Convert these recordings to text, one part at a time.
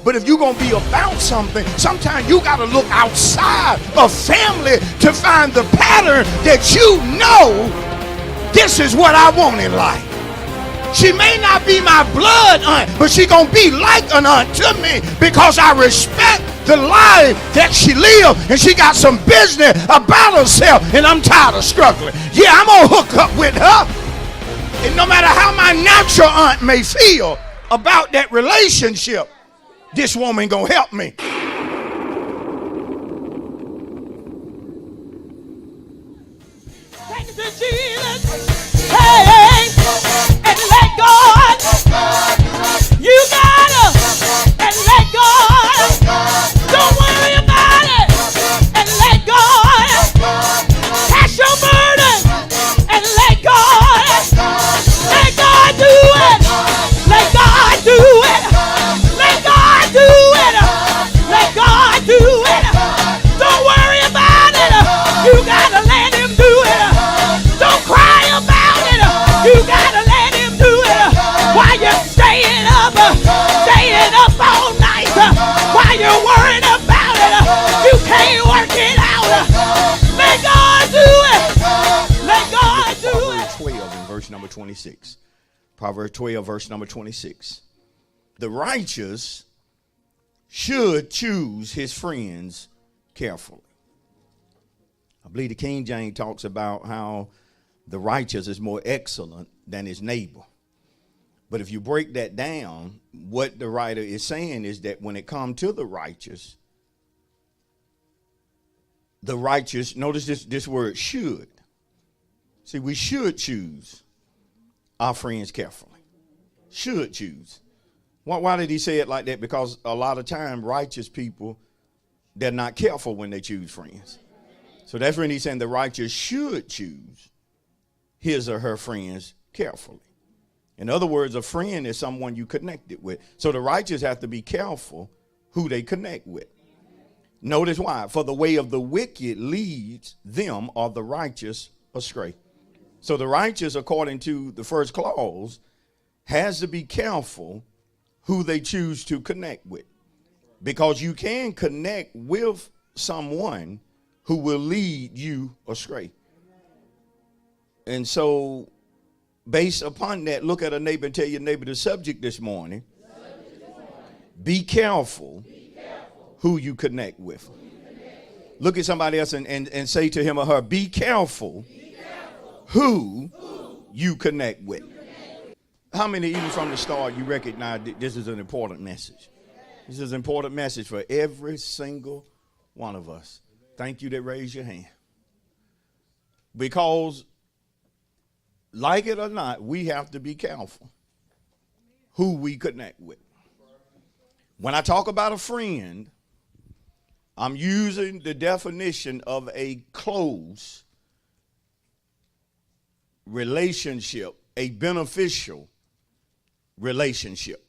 But if you're going to be about something, sometimes you got to look outside of family to find the pattern that you know this is what I want in life. She may not be my blood aunt, but she going to be like an aunt to me because I respect the life that she lived, and she got some business about herself, and I'm tired of struggling. Yeah, I'm going to hook up with her. And no matter how my natural aunt may feel about that relationship, this woman going to help me. Thank you, Jesus. Hey, and let God. You gotta, and let God. Don't worry about it, and let God. Cast your burden, and let God. Let God do it. Let God do it. Let God do it. Let God do it. Don't worry about it. You gotta let him do it. Don't cry about it. You gotta let him do it. While you're staying up all night. While you're worrying about it, you can't work it out. Let God do it. Let God do it. Proverbs 12 and verse number 26. Proverbs 12 verse number 26. The righteous should choose his friends carefully. I believe the King James talks about how the righteous is more excellent than his neighbor. But if you break that down, what the writer is saying is that when it comes to the righteous, notice this word should. See, we should choose our friends carefully. Should choose. Why did he say it like that? Because a lot of time righteous people, they're not careful when they choose friends. So that's when he's saying the righteous should choose his or her friends carefully. In other words, a friend is someone you connected with. So the righteous have to be careful who they connect with. Notice why. For the way of the wicked leads them or the righteous astray. So the righteous, according to the first clause, has to be careful who they choose to connect with. Because you can connect with someone who will lead you astray. And so based upon that, look at a neighbor and tell your neighbor the subject this morning. Be careful who you connect with. Look at somebody else and say to him or her, be careful who you connect with. How many, even from the start, you recognize that this is an important message? This is an important message for every single one of us. Thank you that raised your hand. Because, like it or not, we have to be careful who we connect with. When I talk about a friend, I'm using the definition of a close relationship, a beneficial relationship.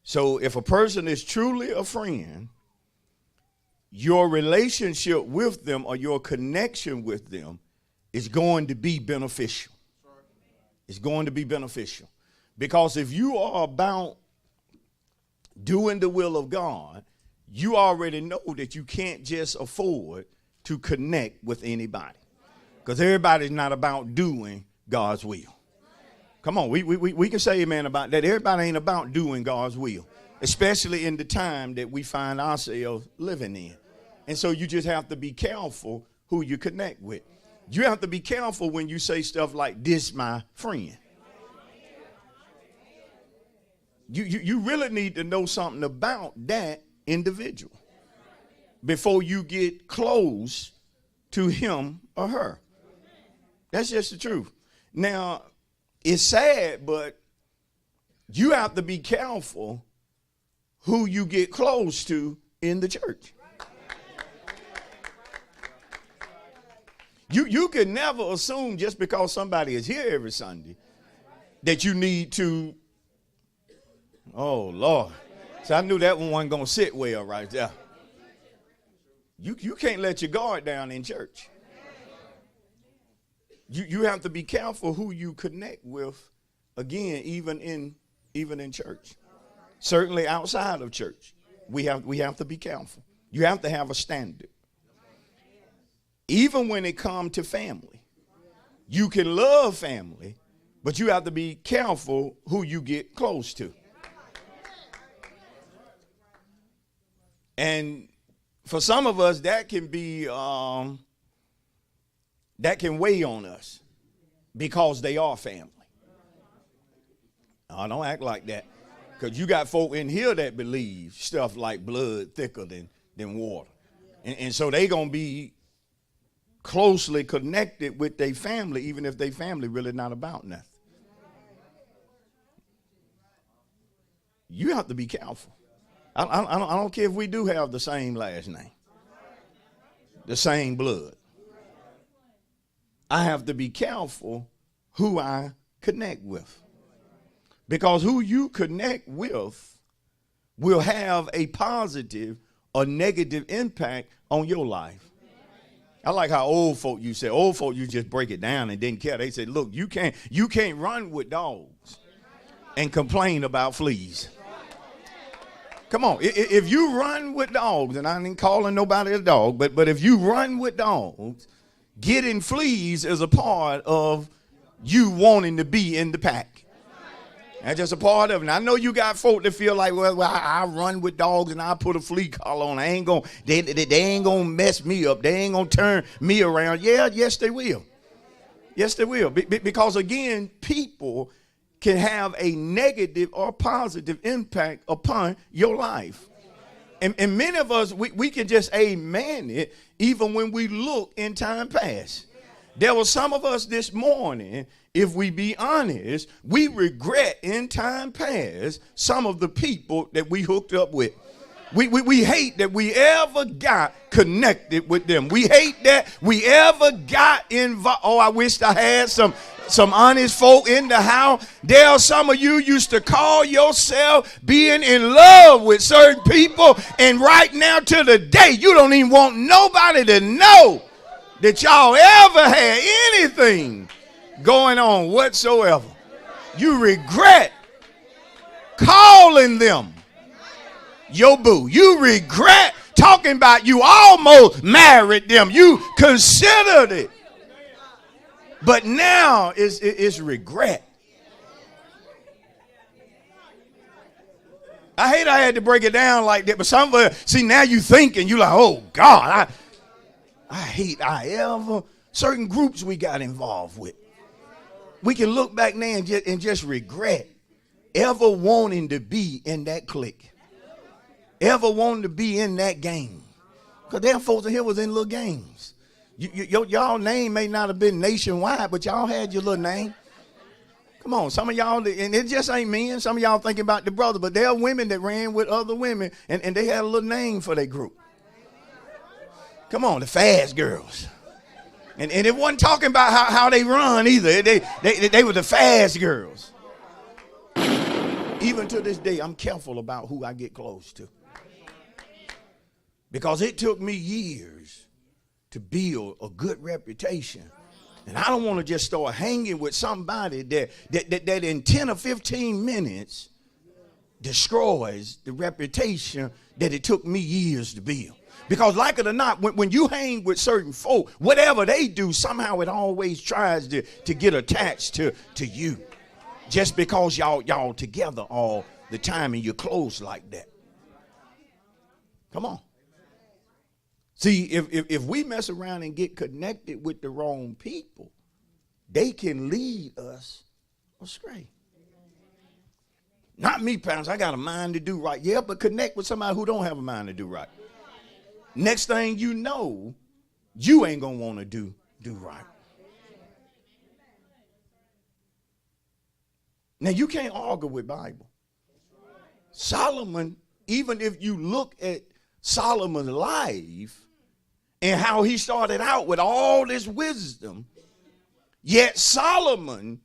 So if a person is truly a friend, your relationship with them or your connection with them is going to be beneficial. It's going to be beneficial. Because if you are about doing the will of God, you already know that you can't just afford to connect with anybody. Because everybody's not about doing God's will. Come on, we can say amen about that. Everybody ain't about doing God's will, especially in the time that we find ourselves living in. And so you just have to be careful who you connect with. You have to be careful when you say stuff like, this my friend. You really need to know something about that individual before you get close to him or her. That's just the truth. Now, it's sad, but you have to be careful who you get close to in the church. You can never assume just because somebody is here every Sunday that you need to, oh, Lord. So I knew that one wasn't going to sit well right there. You can't let your guard down in church. You have to be careful who you connect with, again, even in church. Certainly outside of church, we have to be careful. You have to have a standard. Even when it comes to family, you can love family, but you have to be careful who you get close to. And for some of us, that can be that can weigh on us because they are family. Oh, don't act like that, because you got folk in here that believe stuff like blood thicker than water, and so they gonna be closely connected with their family, even if their family really not about nothing. You have to be careful. I don't care if we do have the same last name, the same blood. I have to be careful who I connect with, because who you connect with will have a positive or negative impact on your life. I like how old folk, you say, old folk, you just break it down and didn't care. They said, look, you can't run with dogs and complain about fleas. Come on, if you run with dogs, and I ain't calling nobody a dog, but if you run with dogs, getting fleas is a part of you wanting to be in the pack. That's just a part of it. And I know you got folk that feel like, well, I run with dogs and I put a flea collar on. They ain't gonna mess me up. They ain't gonna turn me around. Yes, they will. Yes, they will. Because again, people can have a negative or positive impact upon your life. And many of us, we can just amen it even when we look in time past. There were some of us this morning, if we be honest, we regret in time past some of the people that we hooked up with. We hate that we ever got connected with them. We hate that we ever got involved. Oh, I wished I had some honest folk in the house. There are some of you used to call yourself being in love with certain people, and right now to the day, you don't even want nobody to know that y'all ever had anything going on whatsoever. You regret calling them your boo. You regret talking about you almost married them. You considered it. But now it's regret. I hate I had to break it down like that, but some of us, see, now you thinking, you like, oh God, I hate certain groups we got involved with. We can look back now and just regret ever wanting to be in that clique, ever wanting to be in that game. Because there folks in here was in little games. Y'all name may not have been nationwide, but y'all had your little name. Come on, some of y'all, and it just ain't men. Some of y'all thinking about the brother, but there are women that ran with other women, and they had a little name for their group. Come on, the fast girls. And it wasn't talking about how they run either. They were the fast girls. Even to this day, I'm careful about who I get close to, because it took me years to build a good reputation. And I don't want to just start hanging with somebody that in 10 or 15 minutes destroys the reputation that it took me years to build. Because like it or not, when you hang with certain folk, whatever they do, somehow it always tries to get attached to you. Just because y'all together all the time and you're close like that. Come on. See, if we mess around and get connected with the wrong people, they can lead us astray. Not me, parents. I got a mind to do right. Yeah, but connect with somebody who don't have a mind to do right. Next thing you know, you ain't going to want to do right. Now, you can't argue with Bible. Solomon, even if you look at Solomon's life and how he started out with all this wisdom, yet Solomon,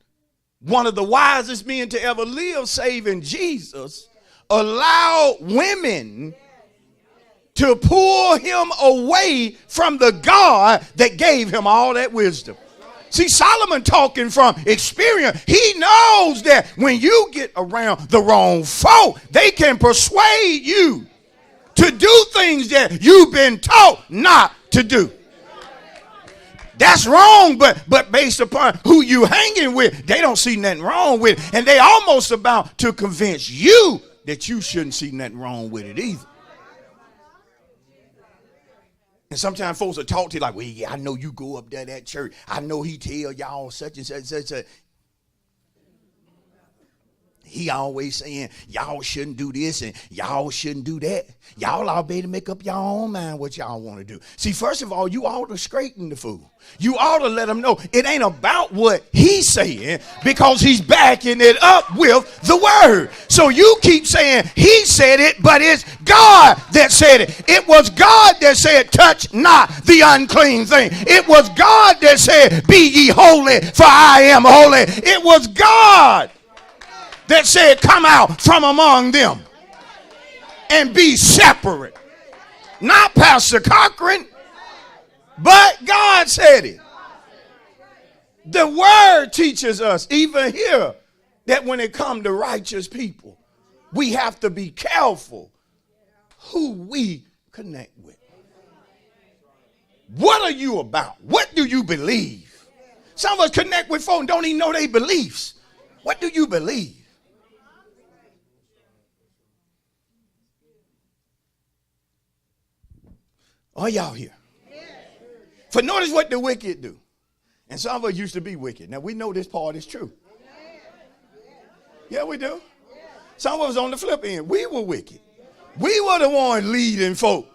one of the wisest men to ever live, saving Jesus, allowed women to pull him away from the God that gave him all that wisdom. See, Solomon talking from experience. He knows that when you get around the wrong folk, they can persuade you to do things that you've been taught not to do. That's wrong, but based upon who you hanging with, they don't see nothing wrong with it. And they almost about to convince you that you shouldn't see nothing wrong with it either. And sometimes folks will talk to you like, well, yeah, I know you go up there that church. I know he tell y'all such and such and such. He always saying, y'all shouldn't do this and y'all shouldn't do that. Y'all ought to make up your own mind what y'all want to do. See, first of all, you ought to straighten the fool. You ought to let him know it ain't about what he's saying, because he's backing it up with the word. So you keep saying he said it, but it's God that said it. It was God that said, touch not the unclean thing. It was God that said, be ye holy, for I am holy. It was God that said, come out from among them and be separate. Not Pastor Cochran, but God said it. The word teaches us, even here, that when it comes to righteous people, we have to be careful who we connect with. What are you about? What do you believe? Some of us connect with folks and don't even know their beliefs. What do you believe? Are y'all here? For notice what the wicked do. And some of us used to be wicked. Now we know this part is true. Yeah, we do. Some of us on the flip end, we were wicked. We were the ones leading folk.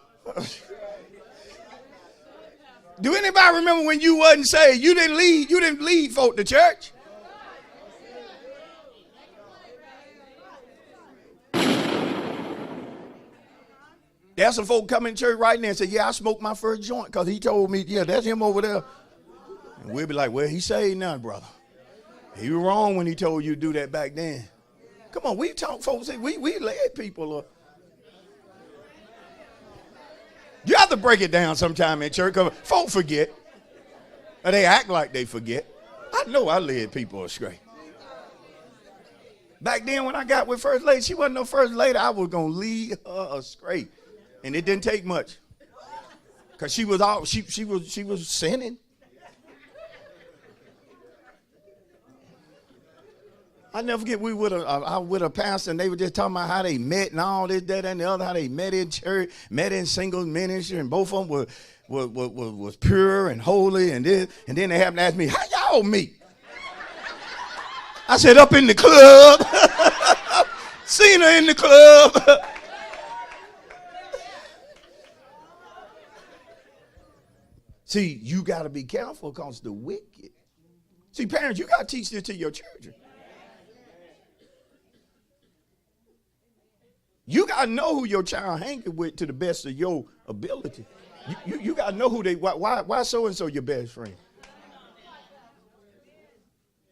Do anybody remember when you wasn't saved? You didn't lead folk to church. There's some folk coming to church right now and say, yeah, I smoked my first joint because he told me, yeah, that's him over there. And we'll be like, well, he saved now, brother. He was wrong when he told you to do that back then. Come on, we talk, folks, we led people up. You have to break it down sometime in church because folk forget. Or they act like they forget. I know I led people astray. Back then when I got with First Lady, she wasn't no First Lady. I was going to lead her astray. And it didn't take much, because she was sinning. I never forget, we with a pastor, and they were just talking about how they met and all this, that, and the other, how they met in church, met in singles ministry, and both of them was pure and holy, and then they happened to ask me, how y'all meet? I said, up in the club. Seen her in the club. See, you got to be careful because the wicked. See, parents, you got to teach this to your children. You got to know who your child hanging with to the best of your ability. You got to know who they, why so-and-so your best friend?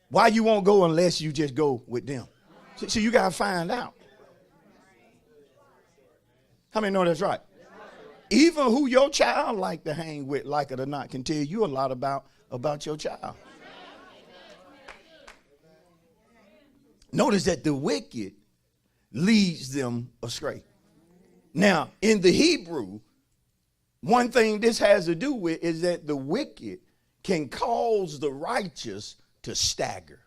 Why you won't go unless you just go with them? See, you got to find out. How many know that's right? Even who your child like to hang with, like it or not, can tell you a lot about your child. Notice that the wicked leads them astray. Now, in the Hebrew, one thing this has to do with is that the wicked can cause the righteous to stagger.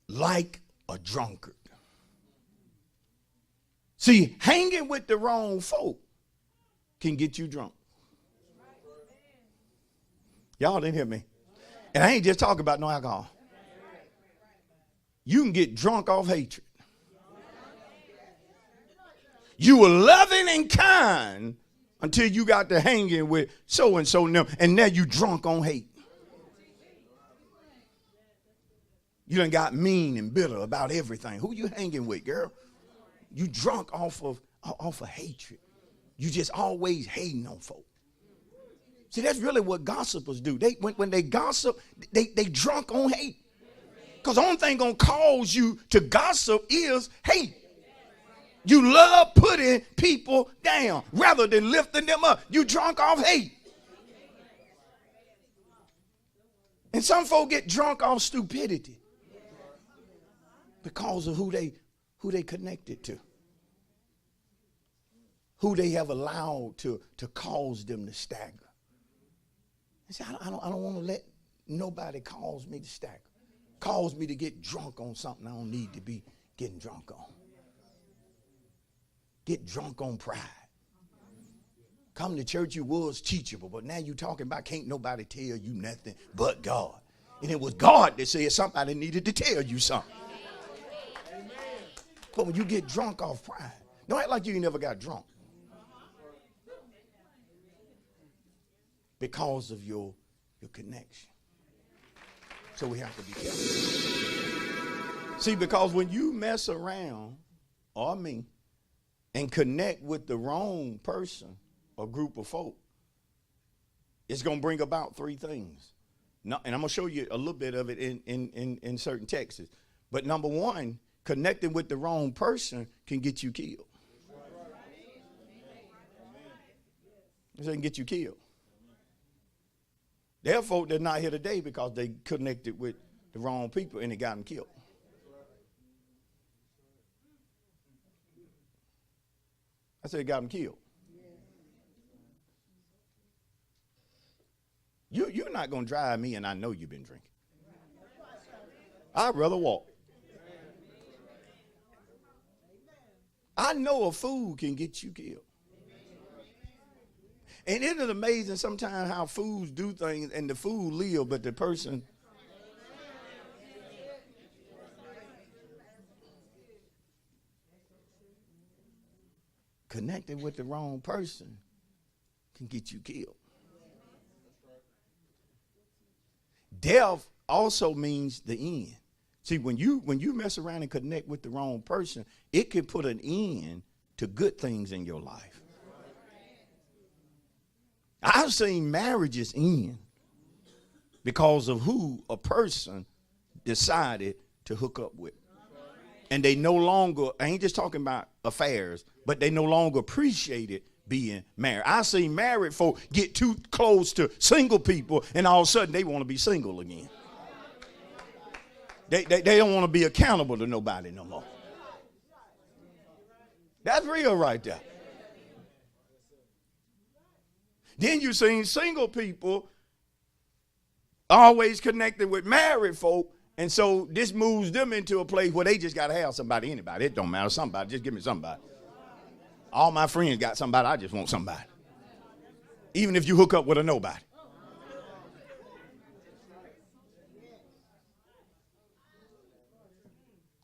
Like a drunkard. See, hanging with the wrong folk can get you drunk. Y'all didn't hear me. And I ain't just talking about no alcohol. You can get drunk off hatred. You were loving and kind until you got to hanging with so-and-so and now you drunk on hate. You done got mean and bitter about everything. Who you hanging with, girl? You drunk off of hatred. You just always hating on folk. See, that's really what gossipers do. When they gossip, they drunk on hate. Because the only thing going to cause you to gossip is hate. You love putting people down rather than lifting them up. You drunk off hate. And some folk get drunk off stupidity because of who they connected to, who they have allowed to cause them to stagger. And say, I don't want to let nobody cause me to stagger, cause me to get drunk on something I don't need to be getting drunk on. Get drunk on pride. Come to church, you was teachable, but now you talking about can't nobody tell you nothing but God. And it was God that said somebody needed to tell you something. But when you get drunk off pride, don't act like you never got drunk. Because of your connection. So we have to be careful. See, because when you mess around, or me, and connect with the wrong person or group of folk, it's going to bring about three things. And I'm going to show you a little bit of it in certain texts. But number one, connecting with the wrong person can get you killed. It can get you killed. There are folk that are not here today because they connected with the wrong people and it got them killed. I said it got them killed. You're not going to drive me, and I know you've been drinking. I'd rather walk. I know a fool can get you killed. And isn't it amazing sometimes how fools do things and the fool live, but the person connected with the wrong person can get you killed. Death also means the end. See, when you mess around and connect with the wrong person, it can put an end to good things in your life. I've seen marriages end because of who a person decided to hook up with. And they no longer, I ain't just talking about affairs, but they no longer appreciated being married. I've seen married folk get too close to single people and all of a sudden they want to be single again. They don't want to be accountable to nobody no more. That's real right there. Then you've seen single people always connected with married folk, and so this moves them into a place where they just got to have somebody, anybody. It don't matter, somebody. Just give me somebody. All my friends got somebody. I just want somebody. Even if you hook up with a nobody.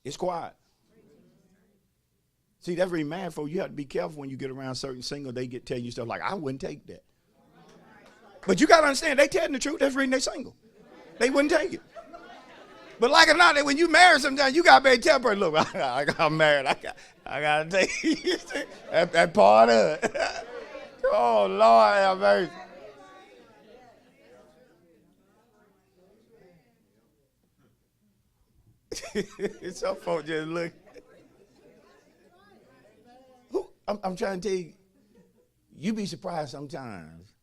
It's quiet. See, that's really mad for you. You have to be careful when you get around certain single. They tell you stuff like, I wouldn't take that. But you got to understand, they telling the truth. That's the reason they single. They wouldn't take it. But like it or not, when you marry sometimes, you got to be tell her, look, I got married. I got to take you. that part of it. Oh, Lord have mercy. Some folks just look. I'm trying to tell you, you be surprised sometimes.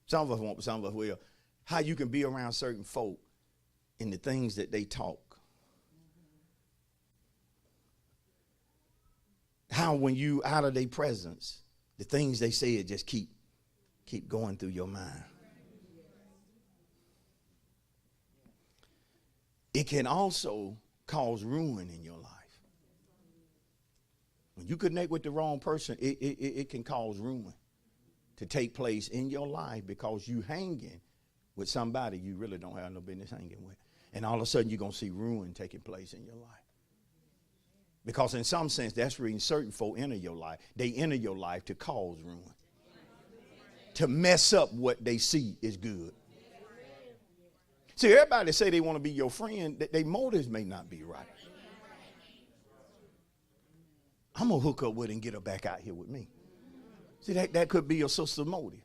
Some of us won't, but some of us will. How you can be around certain folk and the things that they talk. How when you out of their presence, the things they say just keep going through your mind. It can also cause ruin in your life. When you connect with the wrong person, it can cause ruin to take place in your life because you hanging with somebody you really don't have no business hanging with. And all of a sudden you're going to see ruin taking place in your life. Because in some sense, that's reason certain folk enter your life. They enter your life to cause ruin. To mess up what they see is good. See, everybody say they want to be your friend, their motives may not be right. I'm going to hook up with her and get her back out here with me. See, that could be your sister's motive.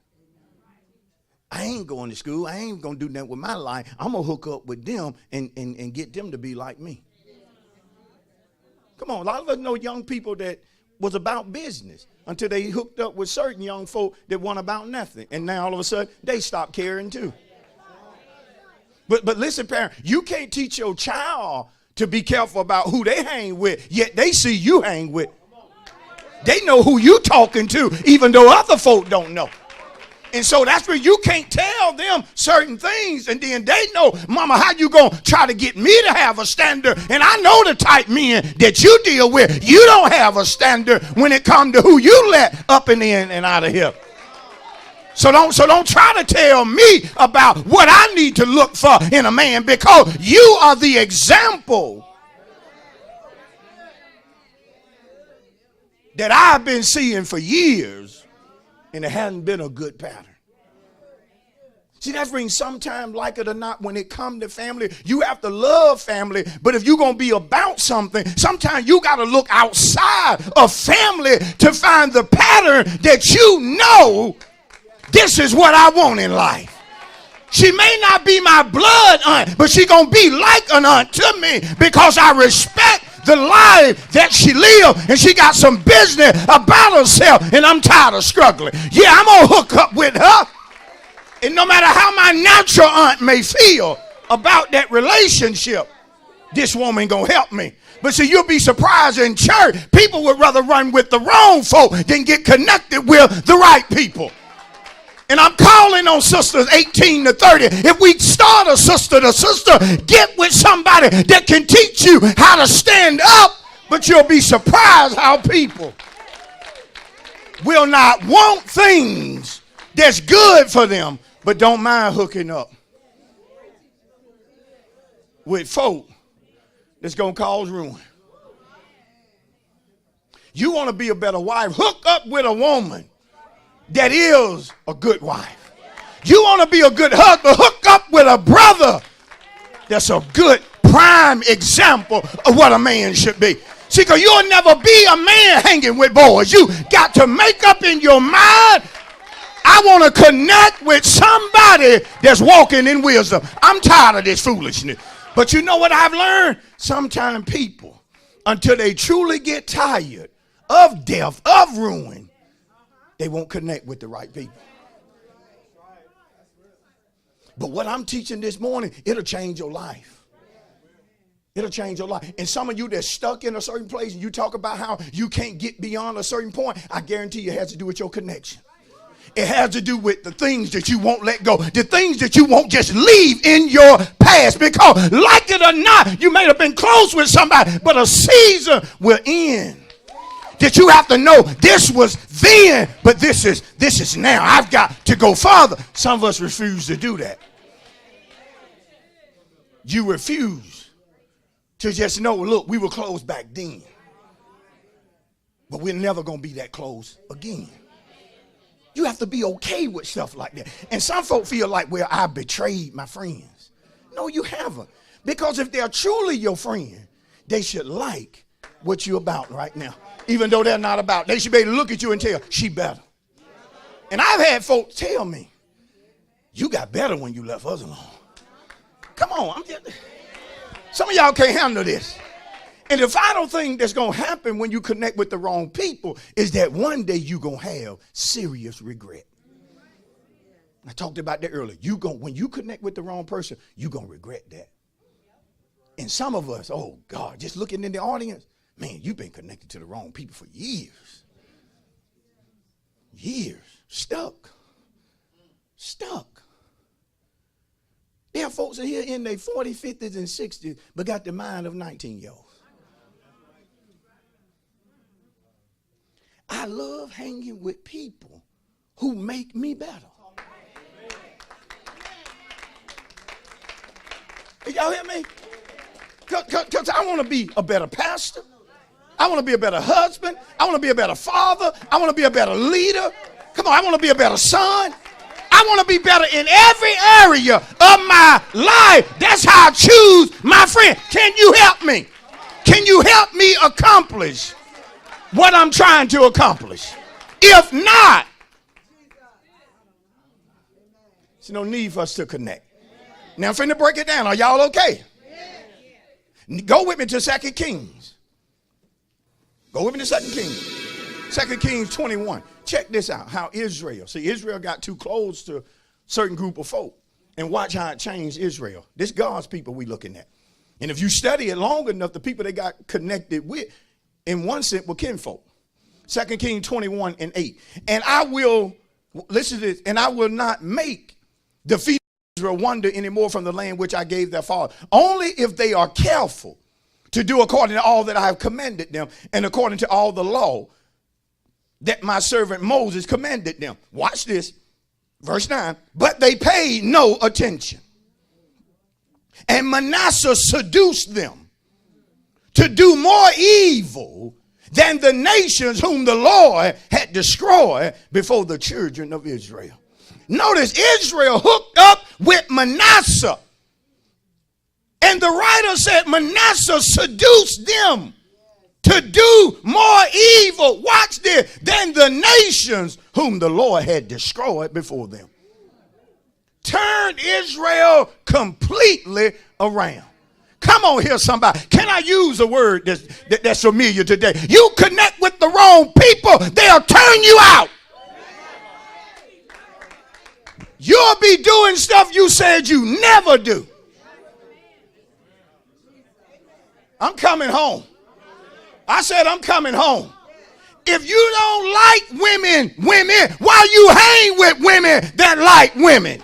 I ain't going to school. I ain't going to do that with my life. I'm going to hook up with them and get them to be like me. Come on, a lot of us know young people that was about business until they hooked up with certain young folk that weren't about nothing. And now all of a sudden, they stopped caring too. But listen, parent, you can't teach your child to be careful about who they hang with, yet they see you hang with. They know who you talking to, even though other folk don't know. And so that's where you can't tell them certain things. And then they know, mama, how you going to try to get me to have a standard? And I know the type men that you deal with. You don't have a standard when it comes to who you let up and in and out of here. So don't try to tell me about what I need to look for in a man, because you are the example that I've been seeing for years, and it hasn't been a good pattern. See, that brings sometimes, like it or not, when it comes to family, you have to love family. But if you're going to be about something, sometimes you got to look outside of family to find the pattern that you know this is what I want in life. She may not be my blood aunt, but she's going to be like an aunt to me because I respect the life that she lived, and she got some business about herself, and I'm tired of struggling. Yeah, I'm going to hook up with her. And no matter how my natural aunt may feel about that relationship, this woman going to help me. But see, you'll be surprised in church, people would rather run with the wrong folk than get connected with the right people. And I'm calling on sisters 18 to 30. If we start a sister to sister, get with somebody that can teach you how to stand up. But you'll be surprised how people will not want things that's good for them, but don't mind hooking up with folk that's going to cause ruin. You want to be a better wife, hook up with a woman that is a good wife. You want to be a good husband, hook up with a brother that's a good prime example of what a man should be. See, because you'll never be a man hanging with boys. You got to make up in your mind, I want to connect with somebody that's walking in wisdom. I'm tired of this foolishness. But you know what I've learned? Sometimes people, until they truly get tired of death, of ruin, they won't connect with the right people. But what I'm teaching this morning, it'll change your life. It'll change your life. And some of you that's stuck in a certain place, and you talk about how you can't get beyond a certain point, I guarantee you it has to do with your connection. It has to do with the things that you won't let go, the things that you won't just leave in your past, because like it or not, you may have been close with somebody, but a season will end. That you have to know this was then, but this is now. I've got to go farther. Some of us refuse to do that. You refuse to just know, look, we were close back then, but we're never going to be that close again. You have to be okay with stuff like that. And some folk feel like, well, I betrayed my friends. No, you haven't. Because if they're truly your friend, they should like what you're about right now. Even though they're not about. They should be able to look at you and tell, she better. And I've had folks tell me, you got better when you left us alone. Come on. Some of y'all can't handle this. And the final thing that's going to happen when you connect with the wrong people is that one day you're going to have serious regret. I talked about that earlier. When you connect with the wrong person, you're going to regret that. And some of us, oh God, just looking in the audience, man, you've been connected to the wrong people for years. Years. Stuck. There are folks here in their 40s, 50s, and 60s, but got the mind of 19-year-olds. I love hanging with people who make me better. Y'all hear me? Because I want to be a better pastor. I want to be a better husband. I want to be a better father. I want to be a better leader. Come on, I want to be a better son. I want to be better in every area of my life. That's how I choose my friend. Can you help me? Can you help me accomplish what I'm trying to accomplish? If not, there's no need for us to connect. Now I'm finna break it down. Are y'all okay? Go with me to 2 Kings. Go with me to 2 Kings. 2 Kings 21. Check this out. How Israel got too close to a certain group of folk. And watch how it changed Israel. This God's people we looking at. And if you study it long enough, the people they got connected with, in one sense, were kinfolk. 2 Kings 21:8. And I will, listen to this, and I will not make the feet of Israel wander anymore from the land which I gave their father. Only if they are careful to do according to all that I have commanded them, and according to all the law that my servant Moses commanded them. Watch this. Verse 9. But they paid no attention. And Manasseh seduced them to do more evil than the nations whom the Lord had destroyed before the children of Israel. Notice Israel hooked up with Manasseh. And the writer said Manasseh seduced them to do more evil, watch this, than the nations whom the Lord had destroyed before them. Turned Israel completely around. Come on here, somebody. Can I use a word that's familiar today? You connect with the wrong people, they'll turn you out. You'll be doing stuff you said you never do. I'm coming home. I said I'm coming home. If you don't like women, why you hang with women that like women?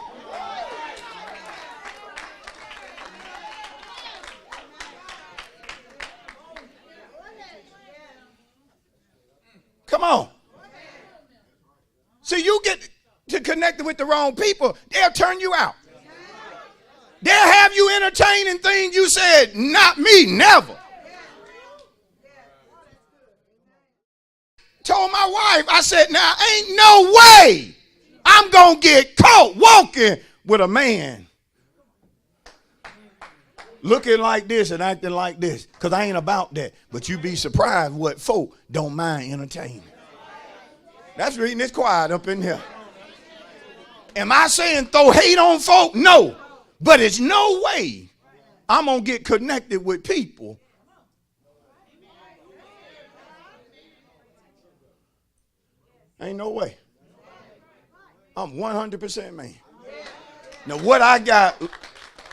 Come on. See, you get to connect with the wrong people, they'll turn you out. They'll have you entertaining things you said, not me, never. Told my wife, I said, now ain't no way I'm going to get caught walking with a man looking like this and acting like this, because I ain't about that. But you be surprised what folk don't mind entertaining. That's the reason it's quiet up in here. Am I saying throw hate on folk? No. But it's no way I'm going to get connected with people ain't no way. I'm 100% man. Now what I got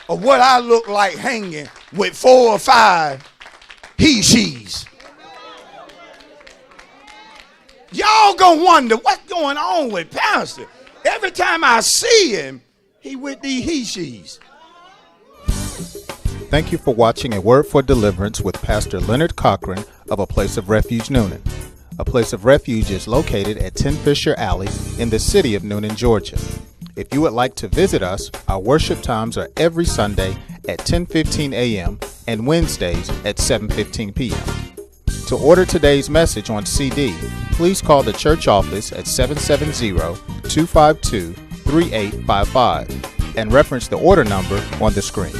or what I look like hanging with 4 or 5 he-she's. Y'all gonna wonder what's going on with Pastor. Every time I see him, he with these he-she's. Thank you for watching A Word for Deliverance with Pastor Leonard Cochran of A Place of Refuge, Noonan. A Place of Refuge is located at 10 Fisher Alley in the city of Noonan, Georgia. If you would like to visit us, our worship times are every Sunday at 10:15 a.m. and Wednesdays at 7:15 p.m. To order today's message on CD, please call the church office at 770-252-3855 and reference the order number on the screen.